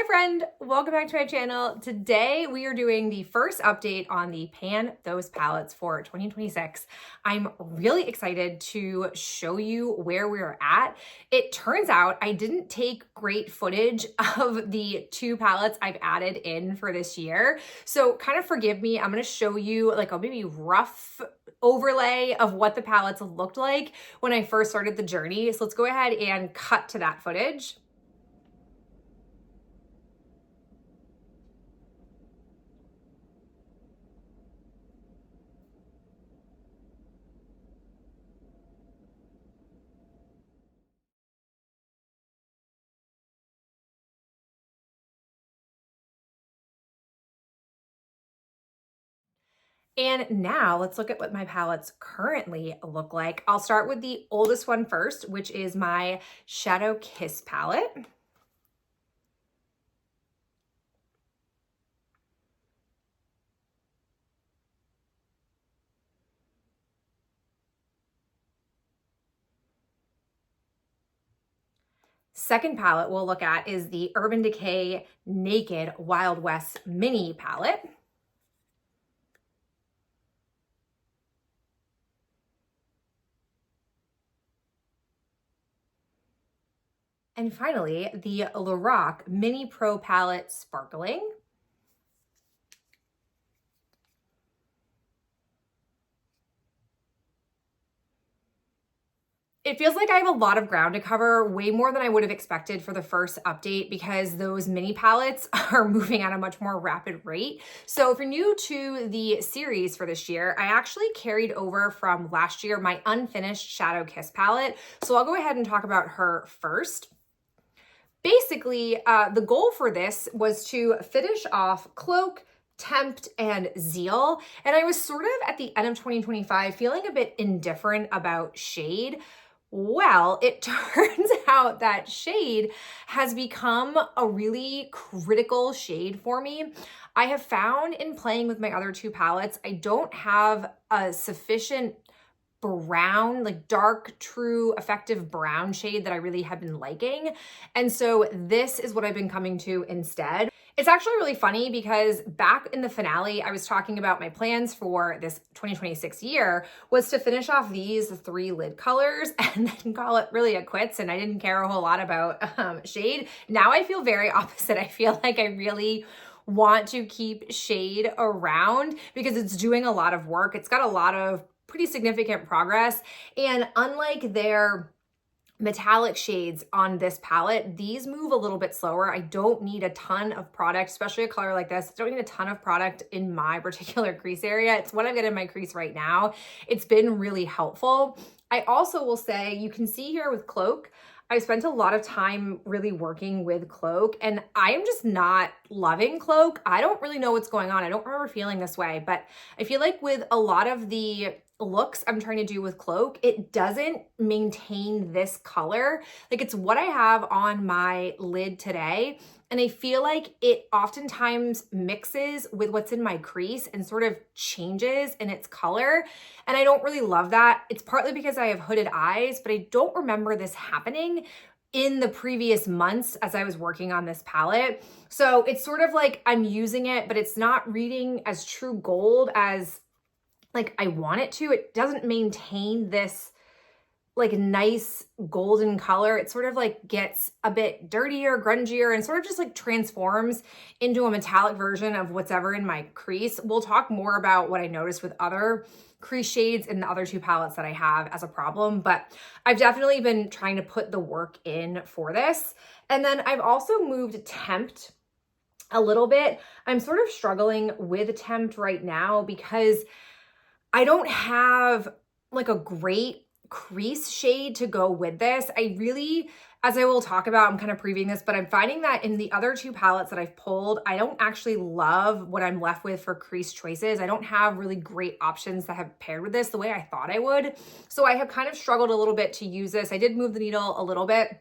Hi friend, welcome back to my channel. Today we are doing the first update on the Pan Those palettes for 2026. I'm really excited to show you where we're at. It turns out I didn't take great footage of the two palettes I've added in for this year. So kind of forgive me, I'm gonna show you like a maybe rough overlay of what the palettes looked like when I first started the journey. So let's go ahead and cut to that footage. And now let's look at what my palettes currently look like. I'll start with the oldest one first, which is my Shadow Kiss palette. Second palette we'll look at is the Urban Decay Naked Wild West Mini palette. And finally, the LORAC Mini Pro Palette Sparkling. It feels like I have a lot of ground to cover, way more than I would have expected for the first update because those mini palettes are moving at a much more rapid rate. So if you're new to the series for this year, I actually carried over from last year my unfinished Shadow Kiss palette. So I'll go ahead and talk about her first. Basically, the goal for this was to finish off Cloak, Tempt, and Zeal. And I was sort of at the end of 2025 feeling a bit indifferent about shade. Well, it turns out that shade has become a really critical shade for me. I have found in playing with my other two palettes, I don't have a sufficient brown, like dark, true, effective brown shade that I really have been liking. And so this is what I've been coming to instead. It's actually really funny because back in the finale, I was talking about my plans for this 2026 year was to finish off these three lid colors and then call it really a quits. And I didn't care a whole lot about shade. Now I feel very opposite. I feel like I really want to keep shade around because it's doing a lot of work. It's got a lot of pretty significant progress. And unlike their metallic shades on this palette, these move a little bit slower. I don't need a ton of product, especially a color like this. I don't need a ton of product in my particular crease area. It's what I've got in my crease right now. It's been really helpful. I also will say, you can see here with Cloak, I spent a lot of time really working with Cloak and I am just not loving Cloak. I don't really know what's going on. I don't remember feeling this way, but I feel like with a lot of the looks I'm trying to do with Cloak, it doesn't maintain this color. Like it's what I have on my lid today. And I feel like it oftentimes mixes with what's in my crease and sort of changes in its color. And I don't really love that. It's partly because I have hooded eyes, but I don't remember this happening in the previous months as I was working on this palette. So it's sort of like I'm using it, but it's not reading as true gold as like I want it to. It doesn't maintain this like nice golden color. It sort of like gets a bit dirtier, grungier, and sort of just like transforms into a metallic version of what's ever in my crease. We'll talk more about what I noticed with other crease shades in the other two palettes that I have as a problem, but I've definitely been trying to put the work in for this. And then I've also moved Tempt a little bit. I'm sort of struggling with Tempt right now because I don't have like a great crease shade to go with this. I really, as I will talk about, I'm kind of previewing this, but I'm finding that in the other two palettes that I've pulled, I don't actually love what I'm left with for crease choices. I don't have really great options that have paired with this the way I thought I would. So I have kind of struggled a little bit to use this. I did move the needle a little bit.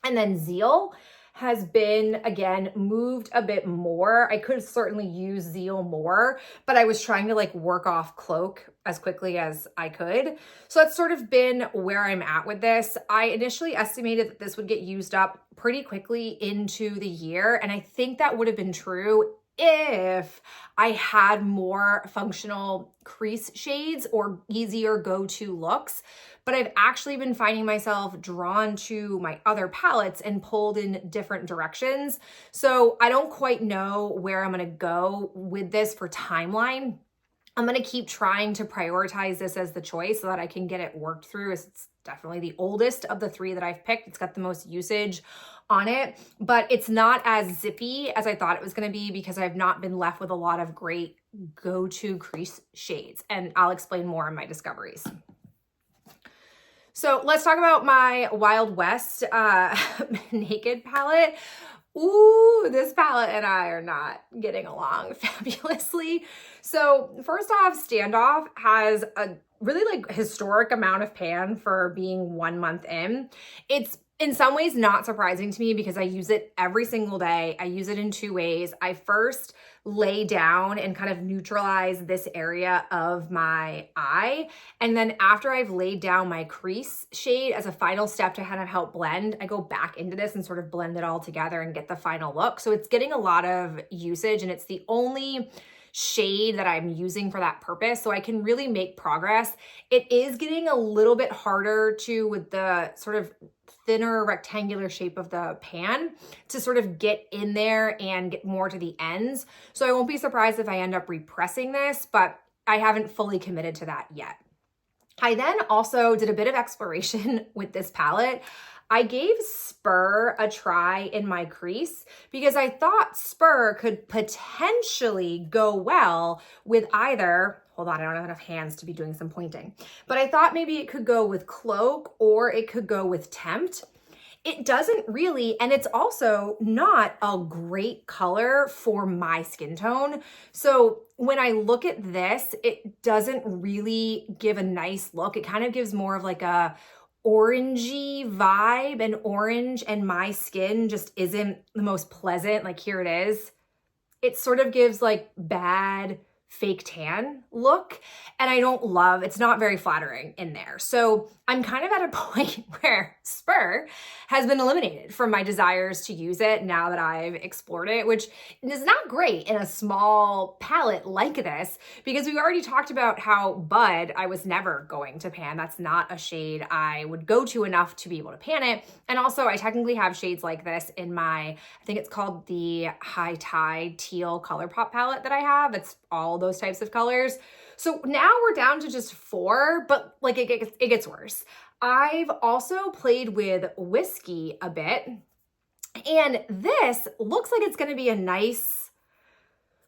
And then Zeal has been, again, moved a bit more. I could certainly use Zeal more, but I was trying to like work off Cloak as quickly as I could. So that's sort of been where I'm at with this. I initially estimated that this would get used up pretty quickly into the year, and I think that would have been true if I had more functional crease shades or easier go-to looks. But I've actually been finding myself drawn to my other palettes and pulled in different directions. So I don't quite know where I'm gonna go with this for timeline. I'm gonna keep trying to prioritize this as the choice so that I can get it worked through. It's definitely the oldest of the three that I've picked. It's got the most usage on it, but it's not as zippy as I thought it was gonna be because I've not been left with a lot of great go-to crease shades, and I'll explain more in my discoveries. So let's talk about my Wild West Naked palette. Ooh, this palette and I are not getting along fabulously. So first off, Standoff has a really like historic amount of pan for being 1 month in. It's in some ways not surprising to me because I use it every single day. I use it in two ways. I first lay down and kind of neutralize this area of my eye. And then after I've laid down my crease shade as a final step to kind of help blend, I go back into this and sort of blend it all together and get the final look. So it's getting a lot of usage, and it's the only shade that I'm using for that purpose, so I can really make progress. It is getting a little bit harder to, with the sort of thinner rectangular shape of the pan, to sort of get in there and get more to the ends. So I won't be surprised if I end up repressing this, but I haven't fully committed to that yet. I then also did a bit of exploration with this palette. I gave Spur a try in my crease because I thought Spur could potentially go well with either, hold on, I don't have enough hands to be doing some pointing, but I thought maybe it could go with Cloak or it could go with Tempt. It doesn't really, and it's also not a great color for my skin tone. So when I look at this, it doesn't really give a nice look. It kind of gives more of like a orangey vibe, and orange and my skin just isn't the most pleasant. Like here it is. It sort of gives like bad fake tan look, and I don't love, it's not very flattering in there. So I'm kind of at a point where Spur has been eliminated from my desires to use it now that I've explored it, which is not great in a small palette like this, because we already talked about how Bud I was never going to pan. That's not a shade I would go to enough to be able to pan it. And also I technically have shades like this in my, I think it's called the High Tide Teal Color Pop palette that I have. It's all those types of colors. So now we're down to just 4, but like it gets worse. I've also played with Whiskey a bit, and this looks like it's going to be a nice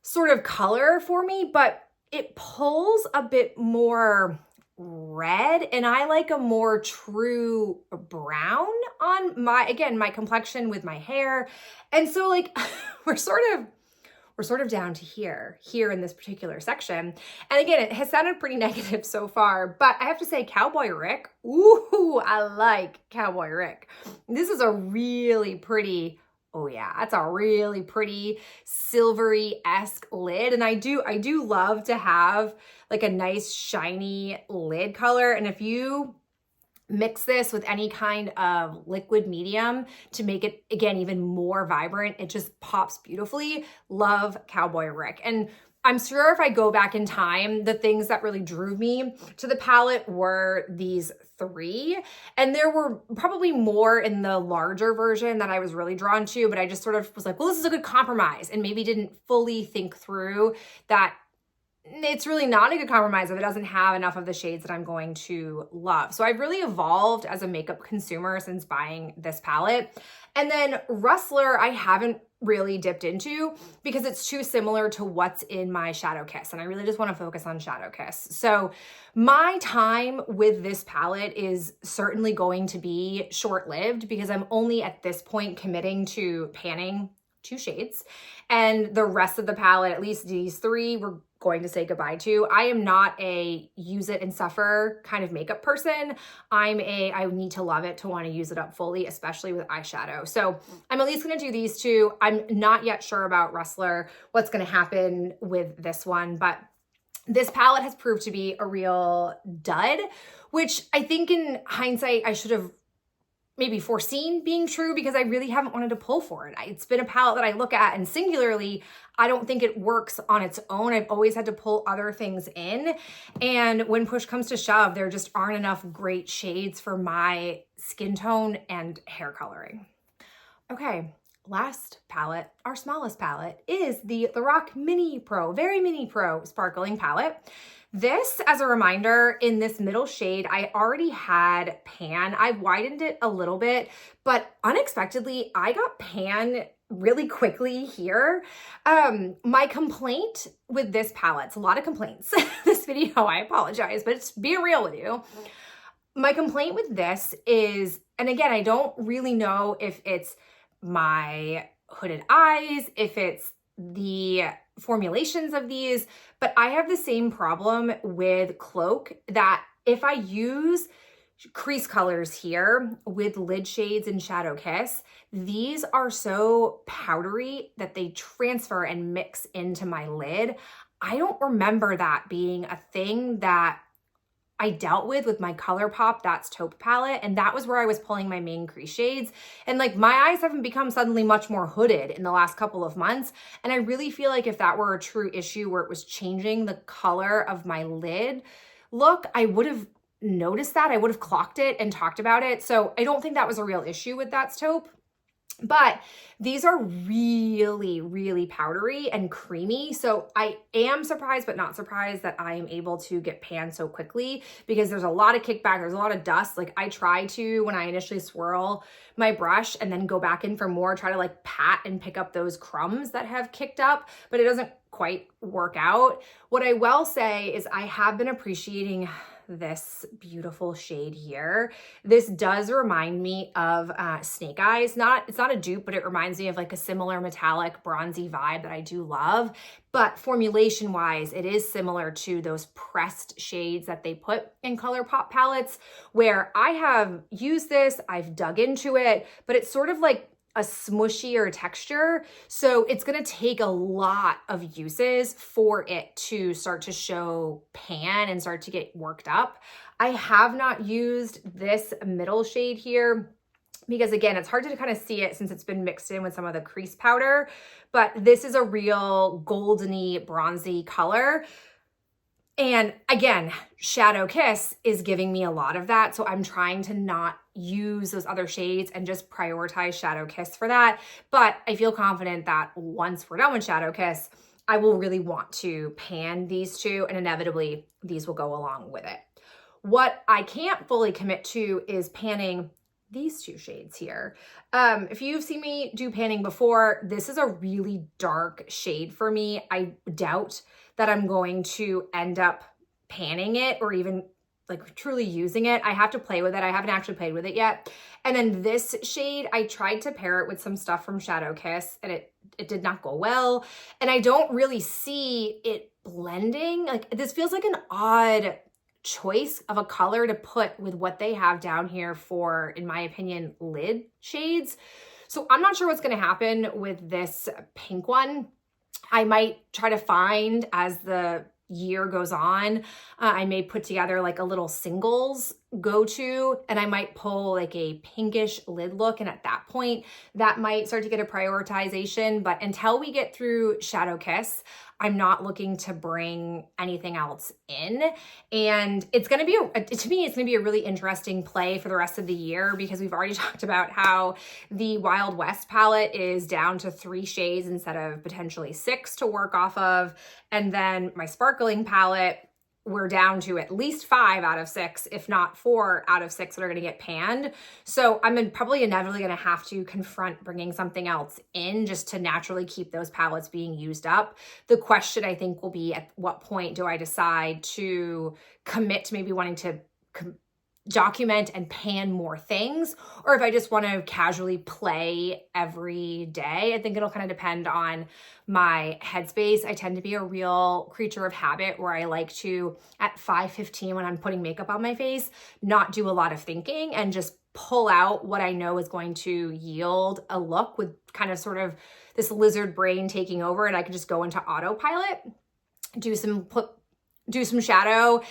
sort of color for me, but it pulls a bit more red, and I like a more true brown on my, again, my complexion with my hair. And so like we're sort of down to here in this particular section. And again, it has sounded pretty negative so far, but I have to say Cowboy Rick, ooh, I like Cowboy Rick. This is a really pretty, oh yeah, that's a really pretty silvery-esque lid. And I do love to have like a nice shiny lid color. And if you mix this with any kind of liquid medium to make it, again, even more vibrant, it just pops beautifully. Love Cowboy Rick. And I'm sure if I go back in time, the things that really drew me to the palette were these 3. And there were probably more in the larger version that I was really drawn to, but I just sort of was like, well, this is a good compromise, and maybe didn't fully think through that it's really not a good compromise if it doesn't have enough of the shades that I'm going to love. So I've really evolved as a makeup consumer since buying this palette. And then Rustler, I haven't really dipped into because it's too similar to what's in my Shadow Kiss, and I really just want to focus on Shadow Kiss. So my time with this palette is certainly going to be short-lived because I'm only at this point committing to panning 2 shades, and the rest of the palette, at least these 3, we're going to say goodbye to. I am not a use it and suffer kind of makeup person. I need to love it to want to use it up fully, especially with eyeshadow. So I'm at least going to do these two. I'm not yet sure about Rustler, what's going to happen with this one, but this palette has proved to be a real dud, which I think in hindsight, I should have maybe foreseen being true because I really haven't wanted to pull for it. It's been a palette that I look at and singularly, I don't think it works on its own. I've always had to pull other things in. And when push comes to shove, there just aren't enough great shades for my skin tone and hair coloring. Okay, last palette, our smallest palette, is the LORAC Mini Pro, Very Mini Pro Sparkling Palette. This, as a reminder, in this middle shade, I already had pan. I widened it a little bit, but unexpectedly, I got pan really quickly here. My complaint with this palette, it's a lot of complaints, this video, I apologize, but it's being real with you. My complaint with this is, and again, I don't really know if it's my hooded eyes, if it's the formulations of these, but I have the same problem with Cloak that if I use crease colors here with lid shades and Shadow Kiss, these are so powdery that they transfer and mix into my lid. I don't remember that being a thing that I dealt with my ColourPop That's Taupe palette, and that was where I was pulling my main crease shades. And like my eyes haven't become suddenly much more hooded in the last couple of months. And I really feel like if that were a true issue where it was changing the color of my lid look, I would have noticed that. I would have clocked it and talked about it. So I don't think that was a real issue with That's Taupe. But these are really, really powdery and creamy. So I am surprised, but not surprised that I am able to get pan so quickly because there's a lot of kickback. There's a lot of dust. Like I try to, when I initially swirl my brush and then go back in for more, try to like pat and pick up those crumbs that have kicked up, but it doesn't quite work out. What I will say is I have been appreciating this beautiful shade here. This does remind me of Snake Eyes. It's not a dupe, but it reminds me of like a similar metallic bronzy vibe that I do love. But formulation wise, it is similar to those pressed shades that they put in ColourPop palettes where I have used this, I've dug into it, but it's sort of like a smushier texture. So it's gonna take a lot of uses for it to start to show pan and start to get worked up. I have not used this middle shade here because again, it's hard to kind of see it since it's been mixed in with some of the crease powder, but this is a real goldeny, bronzy color. And again, Shadow Kiss is giving me a lot of that. So I'm trying to not use those other shades and just prioritize Shadow Kiss for that. But I feel confident that once we're done with Shadow Kiss, I will really want to pan these two and inevitably these will go along with it. What I can't fully commit to is panning these two shades here. If you've seen me do panning before, this is a really dark shade for me. I doubt that I'm going to end up panning it or even like truly using it. I have to play with it. I haven't actually played with it yet. And then this shade, I tried to pair it with some stuff from Shadow Kiss and it did not go well. And I don't really see it blending. Like this feels like an odd choice of a color to put with what they have down here for, in my opinion, lid shades. So I'm not sure what's going to happen with this pink one. I might try to find as the year goes on, I may put together like a little singles go-to and I might pull like a pinkish lid look. And at that point, that might start to get a prioritization. But until we get through Shadow Kiss, I'm not looking to bring anything else in. And it's going to be, to me, it's going to be a really interesting play for the rest of the year because we've already talked about how the Wild West palette is down to 3 shades instead of potentially 6 to work off of. And then my sparkling palette, we're down to at least 5 out of 6, if not 4 out of 6 that are going to get panned. So I'm probably inevitably going to have to confront bringing something else in just to naturally keep those palettes being used up. The question I think will be at what point do I decide to commit to maybe wanting to document and pan more things, or if I just want to casually play every day. I think it'll kind of depend on my headspace. I tend to be a real creature of habit where I like to, at 5:15 when I'm putting makeup on my face, not do a lot of thinking and just pull out what I know is going to yield a look with kind of sort of this lizard brain taking over, and I can just go into autopilot, do some shadow,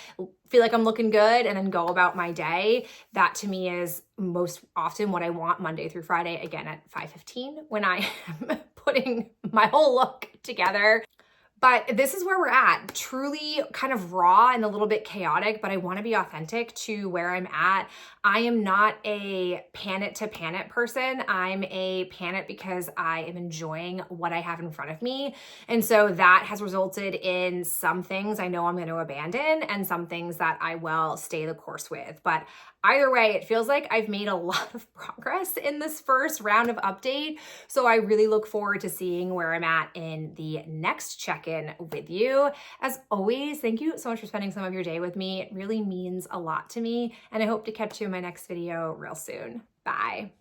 feel like I'm looking good, and then go about my day. That to me is most often what I want Monday through Friday, again at 5:15 when I am putting my whole look together. But this is where we're at, truly kind of raw and a little bit chaotic, but I want to be authentic to where I'm at. I am not a pan it to pan it person. I'm a pan it because I am enjoying what I have in front of me. And so that has resulted in some things I know I'm going to abandon and some things that I will stay the course with. But either way, it feels like I've made a lot of progress in this first round of update. So I really look forward to seeing where I'm at in the next check-in with you. As always, thank you so much for spending some of your day with me. It really means a lot to me, and I hope to catch you in my next video real soon. Bye.